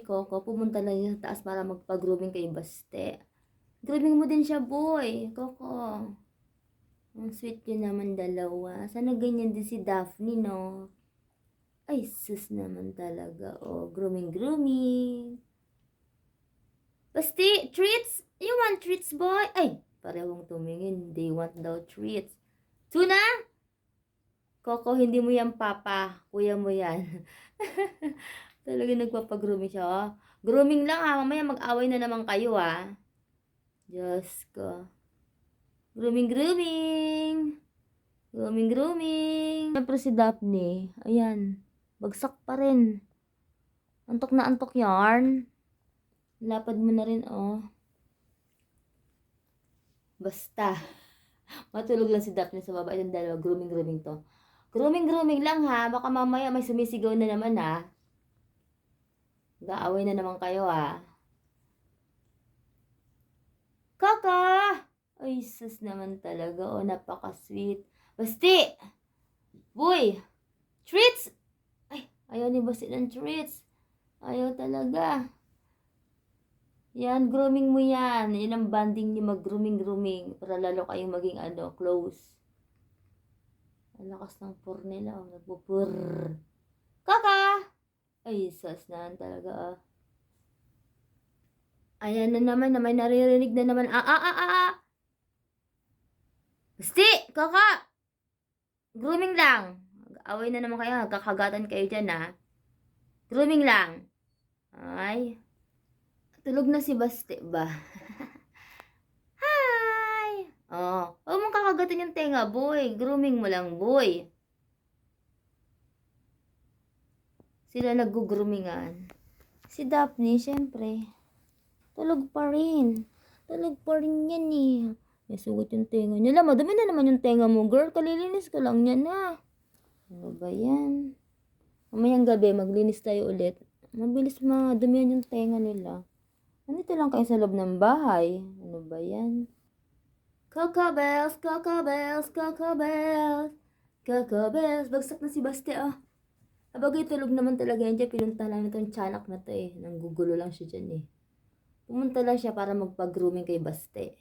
Coco, pumunta lang yun sa taas para magpa-grooming kay Baste. Grooming mo din siya, boy. Coco. Ang sweet yun naman dalawa. Sana ganyan din si Daphne, no? Ay, sus naman talaga. Oh, grooming. Basti, treats? You want treats, boy? Ay, parehong tumingin. They want daw treats. Tuna? Coco, hindi mo yan, papa. Kuya mo yan. Talaga nagpapag-grooming siya, oh. Grooming lang, ha. Mamaya mag-away na naman kayo, ha. Diyos ko. Grooming. Siyempre si Daphne, ayan, bagsak pa rin. Antok na antok yarn. Lapad mo na rin, oh. Basta. Matulog lang si Daphne sa baba. Itong dalawa, grooming to. Grooming lang, ha. Baka mamaya may sumisigaw na naman, ha. Gaaway na naman kayo, ha. Kaka! Ay, sus naman talaga, oh. Napaka-sweet. Basti! Boy! Treats! Ay, ayaw ni Basti ng treats. Ayaw talaga. Yan, grooming mo yan. Yan ang banding niyo, mag-grooming. Para lalo kayong maging, close. Ang lakas ng purr nila, oh. Nagpupurr. Kaka! Ay, sus na talaga, ah. Ayan na naman, na may naririnig na naman. Basti! Kaka! Grooming lang. Away na naman kayo, kakagatan kayo dyan, ha. Grooming lang. Ay. Tulog na si Basti ba? Hi! Oh, huwag mong kakagatin yung tenga, boy. Grooming mo lang, boy. Sila nag-groomingan. Si Daphne, syempre. Tulog pa rin. Tulog pa rin yan, eh. May sugat yung tenga niya. Alam, madumi na naman yung tenga mo, girl. Kalilinis ko lang yan, ha. Ano ba yan? Mamayang gabi, maglinis tayo ulit. Mabilis madumihan yung tenga nila. Nandito lang kayo sa loob ng bahay. Ano ba yan? Coco Bells. Bagsak na si Basti, ah. Abagay, tulog naman talaga yan dyan. Pinunta lang itong tiyanak na to, eh. Nanggugulo lang siya dyan, eh. Pumunta lang siya para magpa-grooming kay Basti.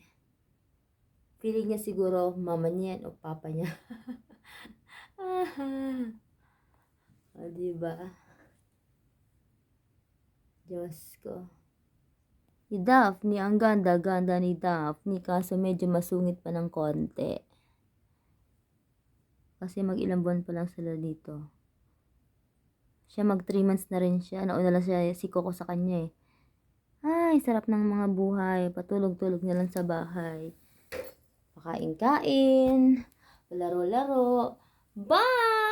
Feeling niya siguro mama niya yan o papa niya. O, diba? Diyos ko. Si Daphne, ang ganda-ganda ni Daphne, kaso medyo masungit pa ng konti. Kasi mag-ilang buwan pa lang sila dito. Siya mag 3 months na rin siya. Nauna lang siya, si Coco sa kanya, eh. Ay, sarap ng mga buhay. Patulog-tulog na lang sa bahay. Pakain-kain. Laro-laro. Bye!